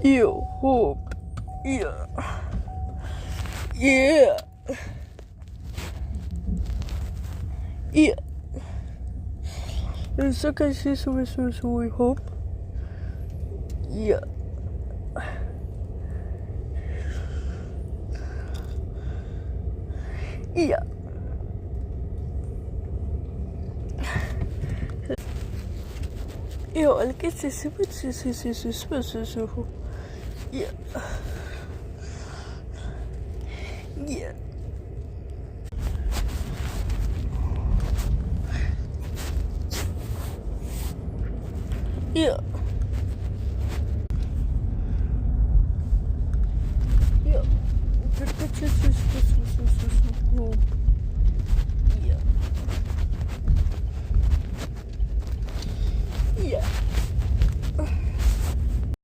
You hope. Yeah. Yeah. Yeah. It's okay, so we hope. Yeah. Yeah. Yeah, I'll get this. Yeah. Yeah. Yeah.